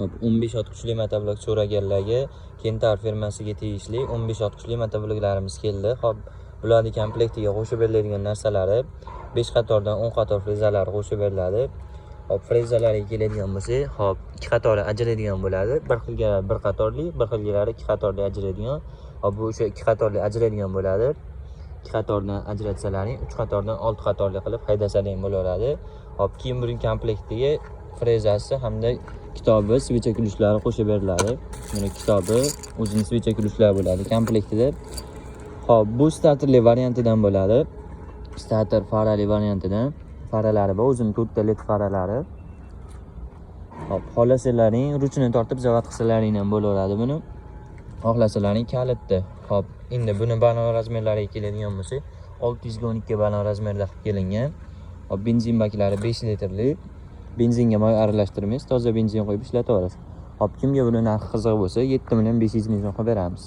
Hop 15 ot kuchli motoblok so'raganlarga Kentar firmasiga tegishli 15 ot kuchli motobloklarimiz keldi. Hop bularning komplektiga qo'shib beriladigan narsalari 5 qatordan 10 qator frezalar qo'shib beriladi. Hop frezalarga keladigan bo'lsak, hop 2 qatori ajraydigan bo'ladi. Bir xilgalari bir qatorli, bir xilgalari 2 qatorli ajraydigan. Hop bu o'sha 2 qatorli ajraydigan bo'ladi. 2 qatordan ajratsalaring 3 qatordan 6 qatorli qilib haydasalaring bo'laveradi. Hop keyin buning komplektiga frezasi hamda kitobi, svecha kulishlari qo'shib beriladi. Mana kitobi, o'zining svecha kulishlari bo'ladi komplektida. Hop bu starterli variantidan bo'ladi. Starter farali variantidan. Faralari bor, o'zining 4 ta led faralari. Hop xohlasalaring ruchini tortib zavod qilsalaring ham bo'laveradi buni. Xohlasalaring kalitda. Hop endi buni banan razmerlariga keladigan bo'lsak, 612 banan razmerda qilib kelingan. Hop benzin baklari 5 litrli. Benzinga moy aralashtirmaysiz, toza benzin qo'yib ishlataverasiz. Hop kimga buni narxi qiziq bo'lsa, 7 million 500 ming so'm qilib beramiz.